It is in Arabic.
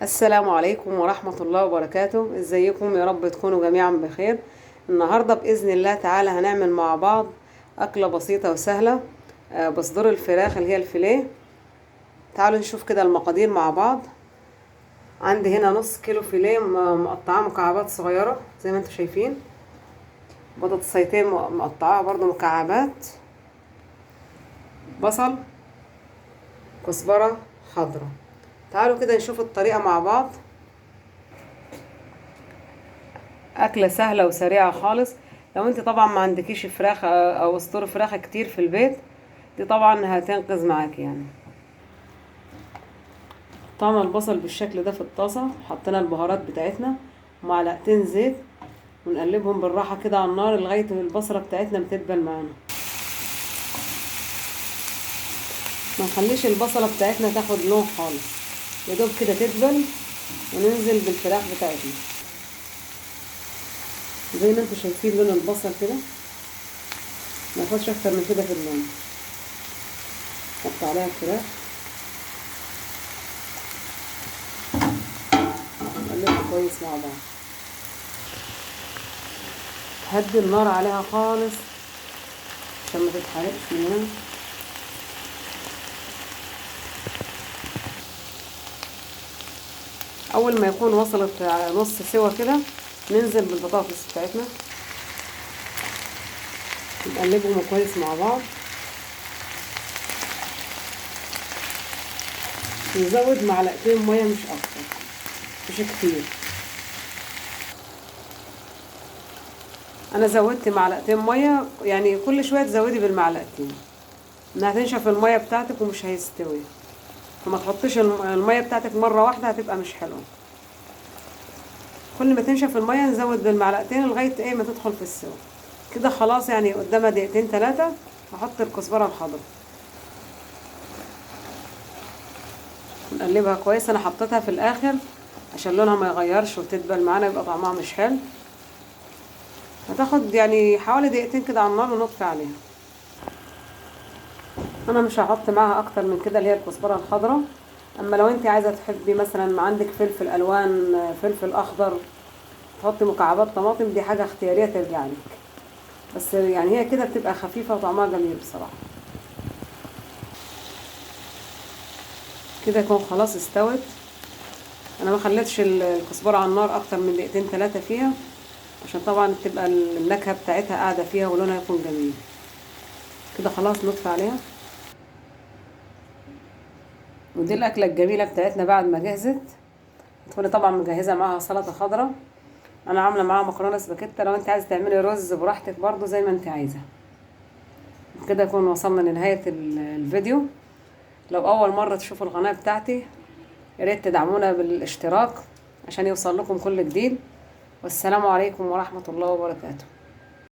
السلام عليكم ورحمة الله وبركاته. ازيكم؟ يا رب تكونوا جميعا بخير. النهاردة بإذن الله تعالى هنعمل مع بعض أكلة بسيطة وسهلة، بصدور الفراخ اللي هي الفيليه. تعالوا نشوف كده المقادير مع بعض. عندي هنا نص كيلو فيليه مقطعاه مكعبات صغيرة زي ما انتم شايفين، بطاطسيتين مقطعاها برضو مكعبات، بصل، كزبرة خضراء. تعالوا كده نشوف الطريقة مع بعض. أكلة سهلة وسريعة خالص. لو انت طبعا ما عندكيش فراخ او صدور فراخ كتير في البيت، دي طبعا هتنقذ معاك يعني. قطعنا البصل بالشكل ده في الطاسة، حطينا البهارات بتاعتنا ومعلقتين زيت، ونقلبهم بالراحة كده على النار لغاية البصلة بتاعتنا بتدبل معانا. ما نخليش البصلة بتاعتنا تاخد لون خالص، يا دوب كده تدبل وننزل بالفراخ بتاعتنا. زي ما انتم شايفين لون البصل كده، ما ياخدش اكتر من كده في اللون. نحط عليها الفراخ، نقلبها كويس مع بعض. هدي النار عليها خالص عشان ما تتحرقش مننا. اول ما يكون وصلت نص سوا كده، ننزل بالبطاطس بتاعتنا، نقلبهم كويس مع بعض. نزود معلقتين ميه مش اكتر، مش كتير. انا زودت معلقتين ميه، يعني كل شويه تزودي بالمعلقتين، انها تنشف الميه بتاعتك ومش هيستوي. فما تحطيش الميه بتاعتك مره واحده، هتبقى مش حلوه. كل ما تنشف الميه نزود بالمعلقتين لغايه ما تدخل في السوا كده. خلاص يعني قدامها دقيقتين 3 احط الكزبره الخضراء، نقلبها كويس. انا حطيتها في الاخر عشان لونها ما يغيرش وتدبل معانا، يبقى طعمها مش حلو. هتاخد يعني حوالي دقيقتين كده على النار ونطفي عليها. انا مش هحط معاها اكتر من كده اللي هي الكزبره الخضراء. اما لو انت عايزه تحبي مثلا ما عندك فلفل الوان، فلفل اخضر، تحطي مكعبات طماطم، دي حاجه اختياريه ترجع لك. بس يعني هي كده بتبقى خفيفه وطعمها جميل بصراحه. كده يكون خلاص استوت. انا ما خليتش الكزبره على النار اكتر من دقيقتين 3 فيها، عشان طبعا تبقى النكهه بتاعتها قاعده فيها ولونها يكون جميل. كده خلاص نطفي عليها. ودي الاكله الجميله بتاعتنا بعد ما جهزت. تكوني طبعا مجهزه معاها سلطه خضراء. انا عامله معاها مكرونه سباكيتا. لو انت عايزه تعملي رز براحتك برضو زي ما انت عايزه. كده يكون وصلنا لنهايه الفيديو. لو اول مره تشوفوا القناه بتاعتي، يا ريت تدعمونا بالاشتراك عشان يوصل لكم كل جديد. والسلام عليكم ورحمه الله وبركاته.